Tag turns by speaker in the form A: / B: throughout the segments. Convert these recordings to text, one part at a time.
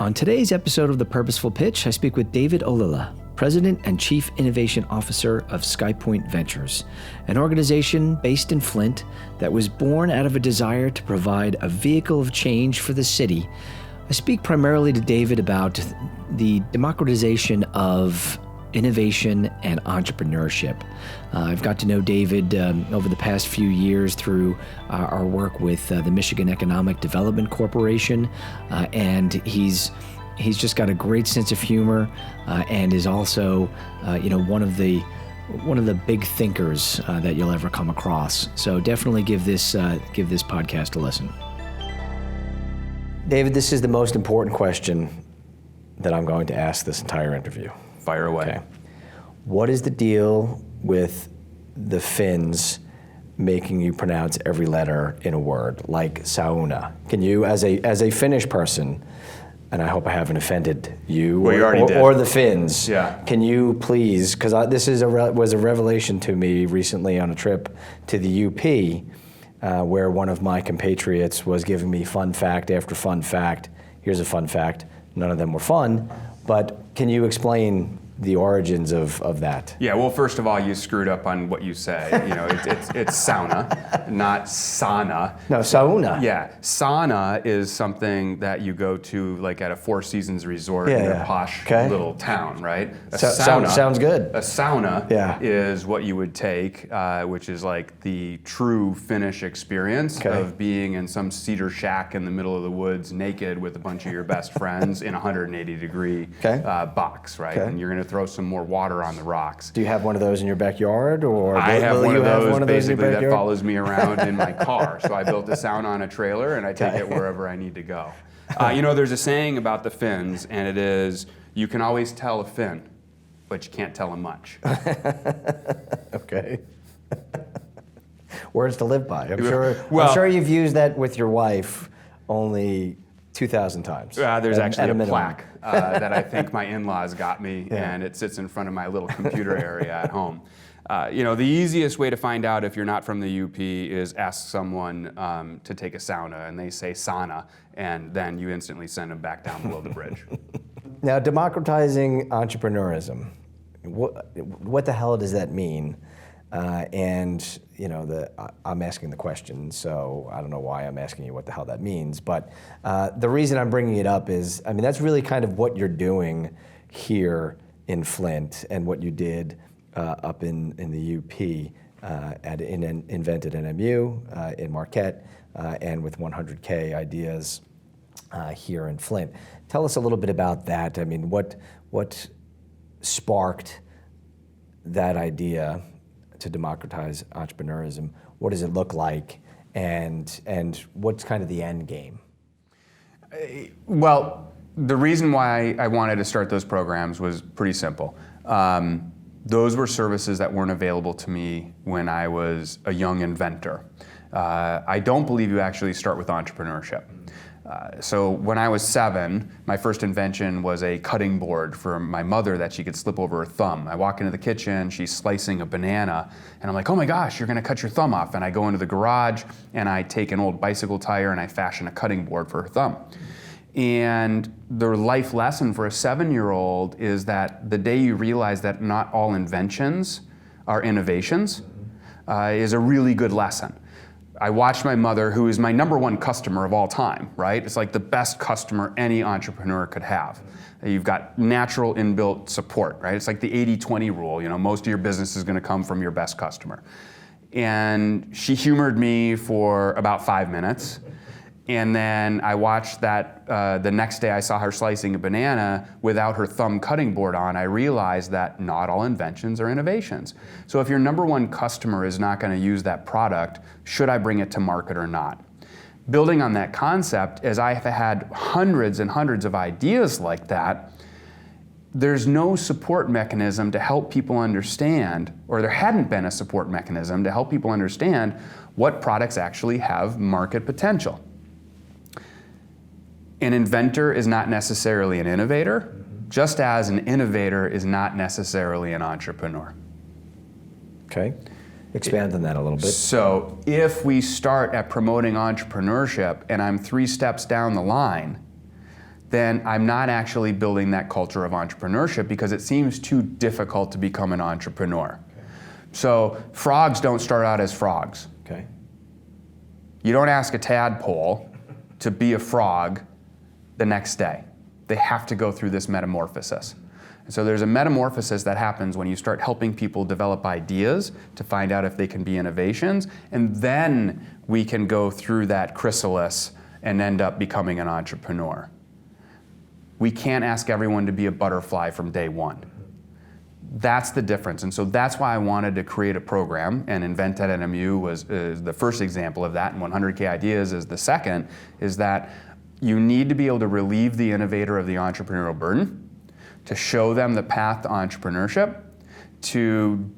A: On today's episode of The Purposeful Pitch, I speak with David Ollila, President and Chief Innovation Officer of Skypoint Ventures, an organization based in Flint that was born out of a desire to provide a vehicle of change for the city. I speak primarily to David about the democratization of innovation and entrepreneurship. I've got to know David over the past few years through our work with the Michigan Economic Development Corporation, and he's just got a great sense of humor and is also, one of the big thinkers that you'll ever come across. So definitely give this podcast a listen. David, this is the most important question that I'm going to ask this entire interview.
B: Fire away.
A: Okay. What is the deal with the Finns making you pronounce every letter in a word, like sauna? Can you, as a Finnish person, and I hope I haven't offended you or the Finns, can you please, because this was a revelation to me recently on a trip to the UP, where one of my compatriots was giving me fun fact after fun fact. Here's a fun fact. None of them were fun. But can you explain the origins of that?
B: Yeah, well, first of all, you screwed up on what you say. It's sauna, not sauna.
A: No, sauna.
B: Yeah, sauna is something that you go to like at a Four Seasons resort in a posh little town, right?
A: Sounds good.
B: A sauna is what you would take, which is like the true Finnish experience of being in some cedar shack in the middle of the woods, naked with a bunch of your best friends in a 180-degree box, right? And you're going to throw some more water on the rocks.
A: Do you have one of those in your backyard, or
B: I have one of those basically that follows me around in my car? So I built a sauna on a trailer, and I take it wherever I need to go. There's a saying about the Finns, and it is, you can always tell a Finn, but you can't tell him much.
A: Okay. Words to live by. I'm sure you've used that with your wife only 2,000 times.
B: There's actually a plaque that I think my in-laws got me, and it sits in front of my little computer area at home. The easiest way to find out if you're not from the UP is ask someone to take a sauna, and they say sauna, and then you instantly send them back down below the bridge.
A: Now, democratizing entrepreneurism, what the hell does that mean? I'm asking the question, so I don't know why I'm asking you what the hell that means, but the reason I'm bringing it up is, that's really kind of what you're doing here in Flint and what you did up in the UP at Invent NMU in Marquette and with 100K ideas here in Flint. Tell us a little bit about that. What sparked that idea to democratize entrepreneurism? What does it look like, and what's kind of the end game?
B: Well, the reason why I wanted to start those programs was pretty simple. Those were services that weren't available to me when I was a young inventor. I don't believe you actually start with entrepreneurship. So when I was 7, my first invention was a cutting board for my mother that she could slip over her thumb. I walk into the kitchen, she's slicing a banana, and I'm like, oh my gosh, you're gonna cut your thumb off. And I go into the garage, and I take an old bicycle tire, and I fashion a cutting board for her thumb. And the life lesson for a 7-year-old is that the day you realize that not all inventions are innovations is a really good lesson. I watched my mother, who is my #1 customer of all time, right? It's like the best customer any entrepreneur could have. You've got natural inbuilt support, right? It's like the 80-20 rule. Most of your business is gonna come from your best customer. And she humored me for about 5 minutes. And then I watched that, the next day I saw her slicing a banana without her thumb cutting board on. I realized that not all inventions are innovations. So if your #1 customer is not gonna use that product, should I bring it to market or not? Building on that concept, as I have had hundreds and hundreds of ideas like that, there's no support mechanism to help people understand, or there hadn't been a support mechanism to help people understand what products actually have market potential. An inventor is not necessarily an innovator, just as an innovator is not necessarily an entrepreneur.
A: Okay. Expand on that a little bit.
B: So if we start at promoting entrepreneurship and I'm 3 steps down the line, then I'm not actually building that culture of entrepreneurship because it seems too difficult to become an entrepreneur. Okay. So frogs don't start out as frogs.
A: Okay.
B: You don't ask a tadpole to be a frog the next day. They have to go through this metamorphosis. And so there's a metamorphosis that happens when you start helping people develop ideas to find out if they can be innovations, and then we can go through that chrysalis and end up becoming an entrepreneur. We can't ask everyone to be a butterfly from day one. That's the difference. And so that's why I wanted to create a program, and Invent NMU was the first example of that, and 100K Ideas is the second, is that you need to be able to relieve the innovator of the entrepreneurial burden, to show them the path to entrepreneurship, to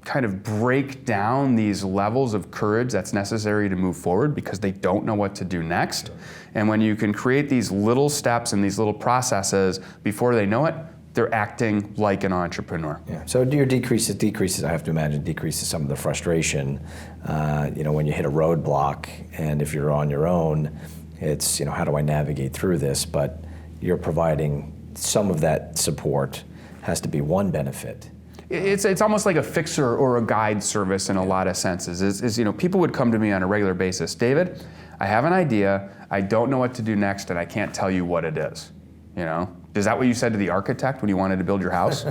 B: kind of break down these levels of courage that's necessary to move forward because they don't know what to do next. And when you can create these little steps and these little processes before they know it, they're acting like an entrepreneur.
A: Yeah. So your decreases, I have to imagine, decreases some of the frustration, when you hit a roadblock, and if you're on your own, it's, how do I navigate through this? But you're providing some of that support has to be one benefit.
B: It's almost like a fixer or a guide service in a lot of senses. People would come to me on a regular basis. David, I have an idea. I don't know what to do next, and I can't tell you what it is. Is that what you said to the architect when you wanted to build your house?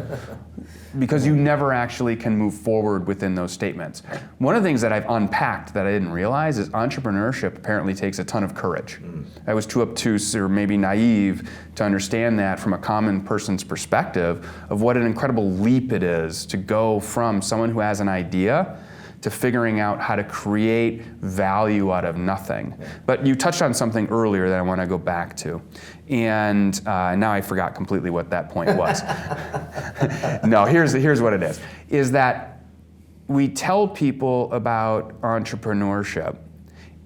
B: Because you never actually can move forward within those statements. One of the things that I've unpacked that I didn't realize is entrepreneurship apparently takes a ton of courage. I was too obtuse or maybe naive to understand that from a common person's perspective of what an incredible leap it is to go from someone who has an idea to figuring out how to create value out of nothing. But you touched on something earlier that I want to go back to. And now I forgot completely what that point was. No, here's what it is that we tell people about entrepreneurship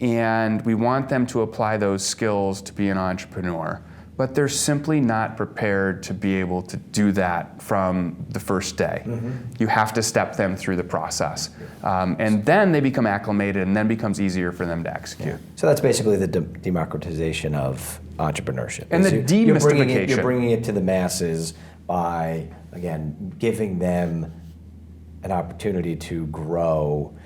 B: and we want them to apply those skills to be an entrepreneur, but they're simply not prepared to be able to do that from the first day. You have to step them through the process. And then they become acclimated, and then becomes easier for them to execute.
A: Yeah. So that's basically the democratization of entrepreneurship.
B: And the demystification.
A: You're bringing it to the masses by, again, giving them an opportunity to grow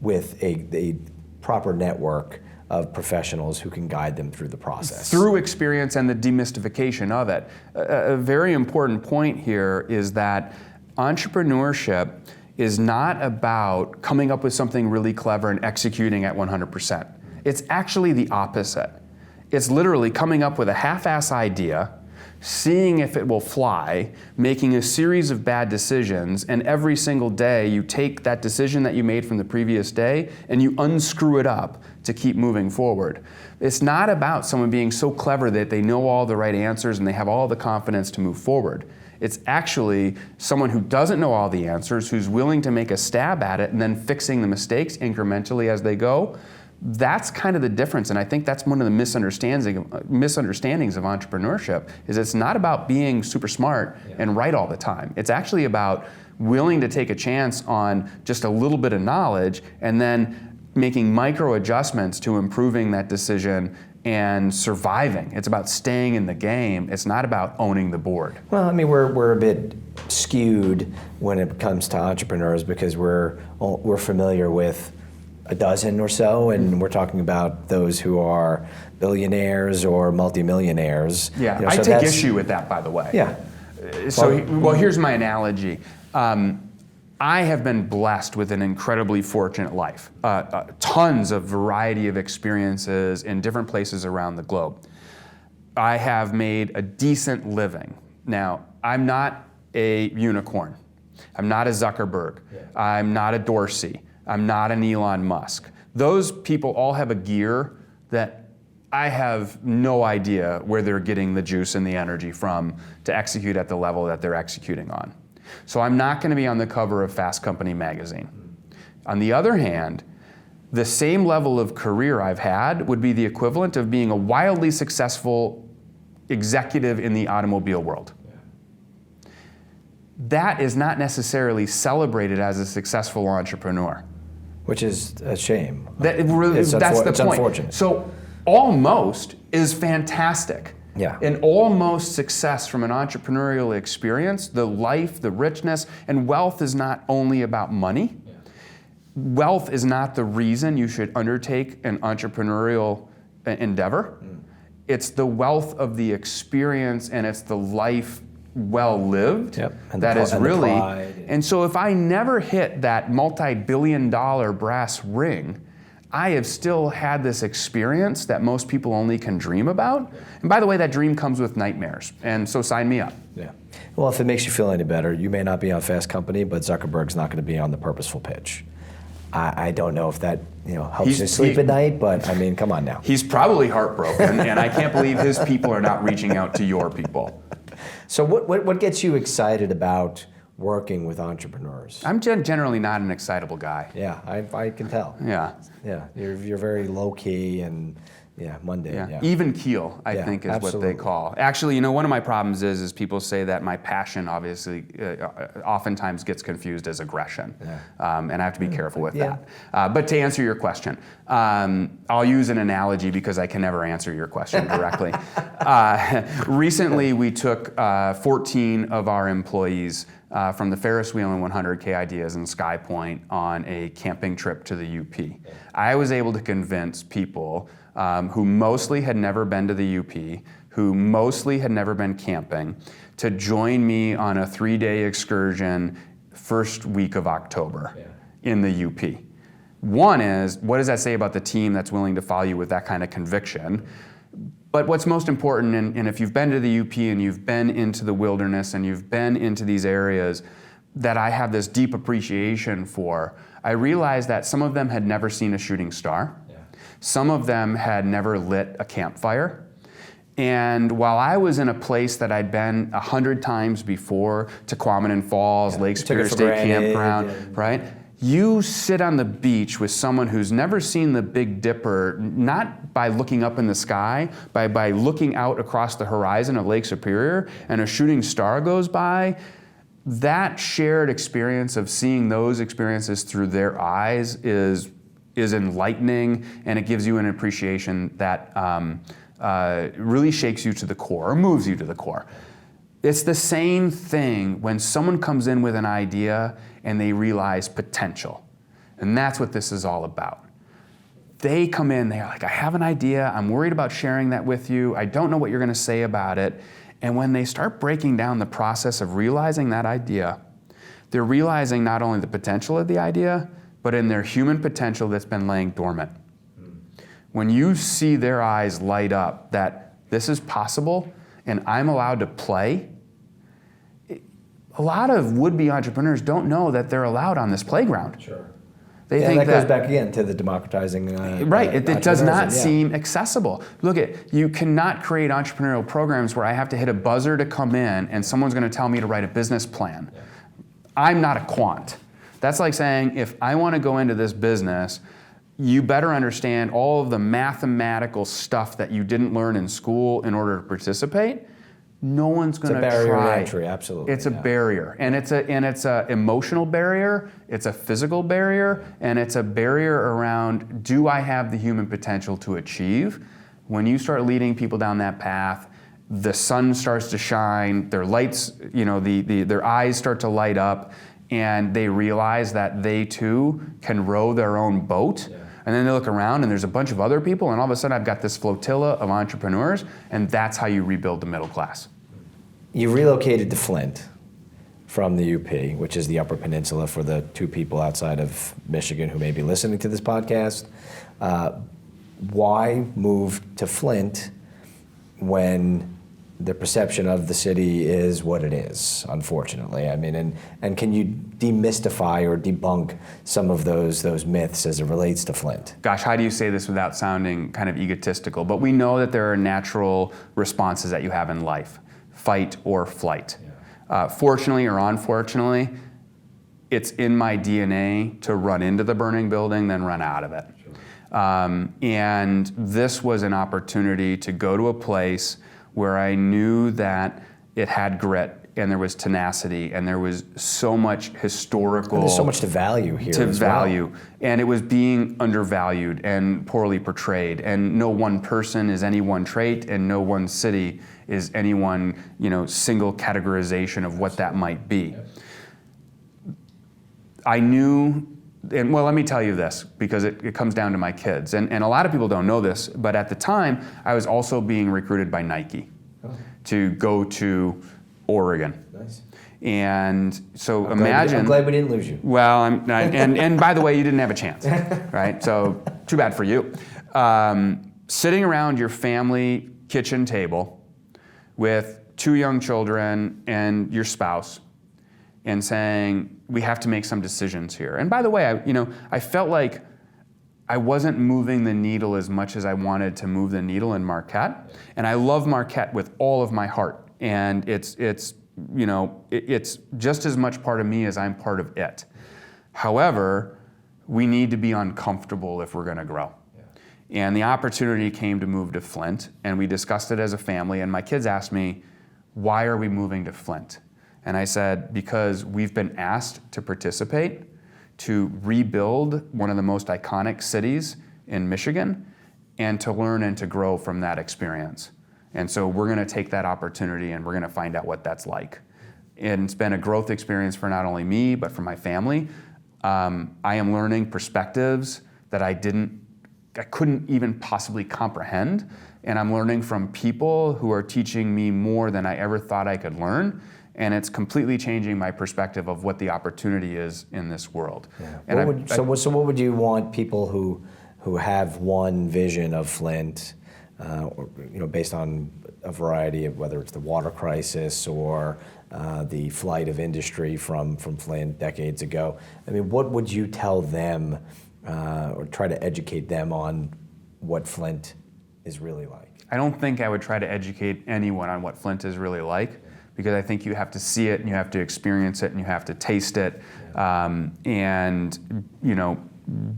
A: with a proper network of professionals who can guide them through the process.
B: Through experience and the demystification of it. A very important point here is that entrepreneurship is not about coming up with something really clever and executing at 100%. It's actually the opposite. It's literally coming up with a half-ass idea, seeing if it will fly, making a series of bad decisions, and every single day you take that decision that you made from the previous day and you unscrew it up to keep moving forward. It's not about someone being so clever that they know all the right answers and they have all the confidence to move forward. It's actually someone who doesn't know all the answers, who's willing to make a stab at it and then fixing the mistakes incrementally as they go. That's kind of the difference, and I think that's one of the misunderstandings of entrepreneurship, is it's not about being super smart and right all the time. It's actually about willing to take a chance on just a little bit of knowledge and then making micro adjustments to improving that decision and surviving. It's about staying in the game. It's not about owning the board.
A: Well, I mean, we're a bit skewed when it comes to entrepreneurs because we're familiar with a dozen or so, and we're talking about those who are billionaires or multimillionaires.
B: Yeah, I take issue with that, by the way.
A: Yeah.
B: Well, here's my analogy. I have been blessed with an incredibly fortunate life. Tons of variety of experiences in different places around the globe. I have made a decent living. Now, I'm not a unicorn. I'm not a Zuckerberg. I'm not a Dorsey. I'm not an Elon Musk. Those people all have a gear that I have no idea where they're getting the juice and the energy from to execute at the level that they're executing on. So I'm not going to be on the cover of Fast Company magazine. On the other hand, the same level of career I've had would be the equivalent of being a wildly successful executive in the automobile world. That is not necessarily celebrated as a successful entrepreneur.
A: Which is a shame.
B: That's the point.
A: Unfortunate.
B: So almost is fantastic.
A: Yeah.
B: And almost success from an entrepreneurial experience, the life, the richness, and wealth is not only about money. Yeah. Wealth is not the reason you should undertake an entrepreneurial endeavor. It's the wealth of the experience, and it's the life well lived.
A: Yep.
B: That is really,
A: and
B: so if I never hit that multi-billion-dollar brass ring, I have still had this experience that most people only can dream about. And by the way, that dream comes with nightmares, and so sign me up.
A: Yeah. Well, if it makes you feel any better, you may not be on Fast Company, but Zuckerberg's not going to be on the Purposeful pitch. I don't know if that helps you sleep at night, but I mean, come on now.
B: He's probably heartbroken, and I can't believe his people are not reaching out to your people.
A: So what gets you excited about working with entrepreneurs?
B: I'm generally not an excitable guy.
A: Yeah, I can tell.
B: Yeah.
A: Yeah, you're very low key and mundane.
B: Yeah.
A: Yeah.
B: Even keel, I think, is
A: absolutely.
B: what they call. Actually, one of my problems is people say that my passion obviously oftentimes gets confused as aggression. Yeah. And I have to be careful with that. But to answer your question, I'll use an analogy because I can never answer your question directly. Recently, we took 14 of our employees from the Ferris Wheel and 100K Ideas and Skypoint on a camping trip to the UP. I was able to convince people who mostly had never been to the UP, who mostly had never been camping, to join me on a 3-day excursion first week of October in the UP. One is, what does that say about the team that's willing to follow you with that kind of conviction? But what's most important, and if you've been to the UP and you've been into the wilderness and you've been into these areas that I have this deep appreciation for, I realized that some of them had never seen a shooting star. Yeah. Some of them had never lit a campfire. And while I was in a place that I'd been 100 times before, Tequamanon Falls, Lake Superior State Campground, right? You sit on the beach with someone who's never seen the Big Dipper, not by looking up in the sky, by looking out across the horizon of Lake Superior, and a shooting star goes by. That shared experience of seeing those experiences through their eyes is enlightening, and it gives you an appreciation that really shakes you to the core, or moves you to the core. It's the same thing when someone comes in with an idea and they realize potential. And that's what this is all about. They come in, they're like, I have an idea, I'm worried about sharing that with you, I don't know what you're gonna say about it. And when they start breaking down the process of realizing that idea, they're realizing not only the potential of the idea, but in their human potential that's been laying dormant. When you see their eyes light up that this is possible and I'm allowed to play, a lot of would-be entrepreneurs don't know that they're allowed on this playground.
A: Sure.
B: They think
A: that goes back again to the democratizing.
B: Right, it does not seem accessible. Look, you cannot create entrepreneurial programs where I have to hit a buzzer to come in and someone's going to tell me to write a business plan. Yeah. I'm not a quant. That's like saying, if I want to go into this business, you better understand all of the mathematical stuff that you didn't learn in school in order to participate. No one's going to try.
A: It's a barrier to entry, absolutely.
B: It's a barrier, and it's a emotional barrier. It's a physical barrier, and it's a barrier around: do I have the human potential to achieve? When you start leading people down that path, the sun starts to shine. Their lights, their eyes start to light up, and they realize that they too can row their own boat. Yeah. And then they look around and there's a bunch of other people, and all of a sudden I've got this flotilla of entrepreneurs, and that's how you rebuild the middle class.
A: You relocated to Flint from the UP, which is the Upper Peninsula for the 2 people outside of Michigan who may be listening to this podcast. Why move to Flint when the perception of the city is what it is, unfortunately? I mean, and can you demystify or debunk some of those myths as it relates to Flint?
B: Gosh, how do you say this without sounding kind of egotistical? But we know that there are natural responses that you have in life: fight or flight. Yeah. Fortunately or unfortunately, it's in my DNA to run into the burning building, then run out of it. Sure. And this was an opportunity to go to a place where I knew that it had grit, and there was tenacity, and there was so much historical.
A: And there's so much to value here.
B: And it was being undervalued and poorly portrayed. And no one person is any one trait, and no one city is any one, single categorization of what that might be. I knew. And well, let me tell you this, because it comes down to my kids. And a lot of people don't know this, but at the time, I was also being recruited by Nike to go to Oregon. Nice. And so imagine.
A: I'm glad we didn't lose you.
B: Well, and by the way, you didn't have a chance, right? So too bad for you. Sitting around your family kitchen table with 2 young children and your spouse, and saying, we have to make some decisions here. And by the way, I felt like I wasn't moving the needle as much as I wanted to move the needle in Marquette. And I love Marquette with all of my heart. And it's just as much part of me as I'm part of it. However, we need to be uncomfortable if we're gonna grow. Yeah. And the opportunity came to move to Flint, and we discussed it as a family, and my kids asked me, why are we moving to Flint? And I said, because we've been asked to participate to rebuild one of the most iconic cities in Michigan and to learn and to grow from that experience. And so we're gonna take that opportunity and we're gonna find out what that's like. And it's been a growth experience for not only me, but for my family. I am learning perspectives that I couldn't even possibly comprehend. And I'm learning from people who are teaching me more than I ever thought I could learn. And it's completely changing my perspective of what the opportunity is in this world. Yeah. And
A: so what would you want people who have one vision of Flint, based on a variety of, whether it's the water crisis or the flight of industry from Flint decades ago? I mean, what would you tell them or try to educate them on what Flint is really like?
B: I don't think I would try to educate anyone on what Flint is really like, because I think you have to see it and you have to experience it and you have to taste it, and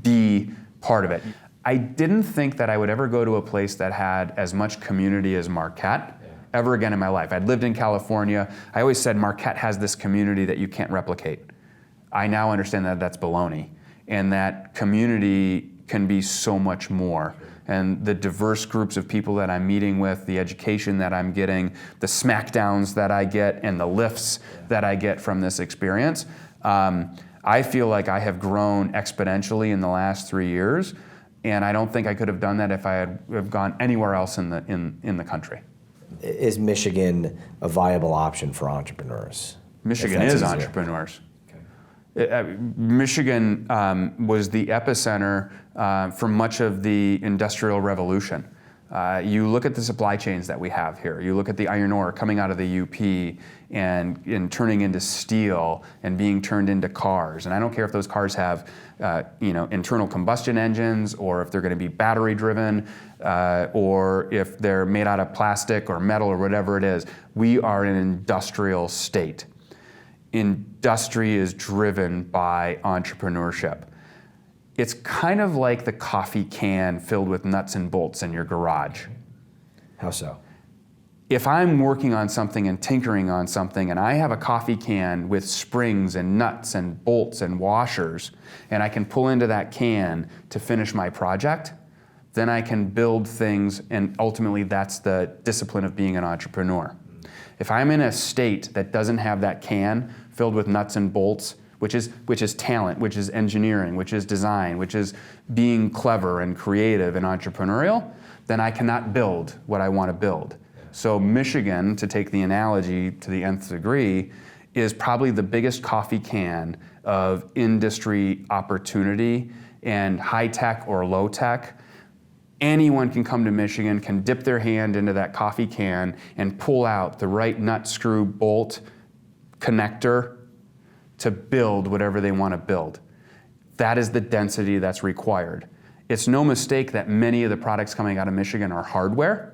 B: be part of it. I didn't think that I would ever go to a place that had as much community as Marquette ever again in my life. I'd lived in California. I always said Marquette has this community that you can't replicate. I now understand that that's baloney, and that community can be so much more. And the diverse groups of people that I'm meeting with, the education that I'm getting, the smackdowns that I get, and the lifts that I get from this experience, I feel like I have grown exponentially in the last 3 years, and I don't think I could have done that if I had gone anywhere else in the country.
A: Is Michigan a viable option for entrepreneurs?
B: Michigan is entrepreneurs. Michigan was the epicenter for much of the Industrial Revolution. You look at the supply chains that we have here. You look at the iron ore coming out of the UP and turning into steel and being turned into cars. And I don't care if those cars have internal combustion engines, or if they're going to be battery driven, or if they're made out of plastic or metal or whatever it is. We are an industrial state. Industry is driven by entrepreneurship. It's kind of like the coffee can filled with nuts and bolts in your garage.
A: How so?
B: If I'm working on something and tinkering on something, and I have a coffee can with springs and nuts and bolts and washers, and I can pull into that can to finish my project, then I can build things, and ultimately that's the discipline of being an entrepreneur. If I'm in a state that doesn't have that can filled with nuts and bolts, which is talent, which is engineering, which is design, which is being clever and creative and entrepreneurial, then I cannot build what I want to build. So Michigan, to take the analogy to the nth degree, is probably the biggest coffee can of industry opportunity and high tech or low tech. Anyone can come to Michigan, can dip their hand into that coffee can and pull out the right nut, screw, bolt, connector to build whatever they want to build. That is the density that's required. It's no mistake that many of the products coming out of Michigan are hardware,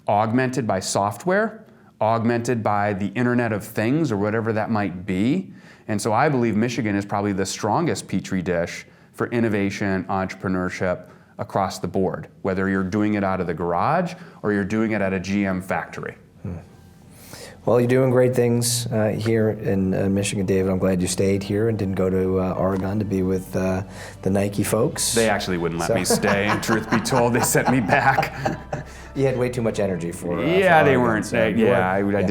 B: augmented by software, augmented by the Internet of Things or whatever that might be. And so I believe Michigan is probably the strongest petri dish for innovation, entrepreneurship across the board, whether you're doing it out of the garage or you're doing it at a GM factory.
A: Well, you're doing great things here in Michigan, David. I'm glad you stayed here and didn't go to Oregon to be with the Nike folks.
B: They actually wouldn't let me stay, and truth be told, they sent me back.
A: You had way too much energy for
B: for
A: Oregon,
B: they weren't.
A: so
B: I did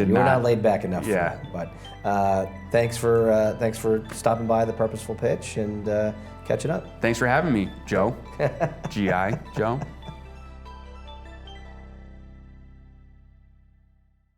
A: you
B: not.
A: were not laid back enough.
B: Yeah.
A: For it. But thanks for stopping by the Purposeful Pitch and catching up.
B: Thanks for having me, Joe. G.I. Joe.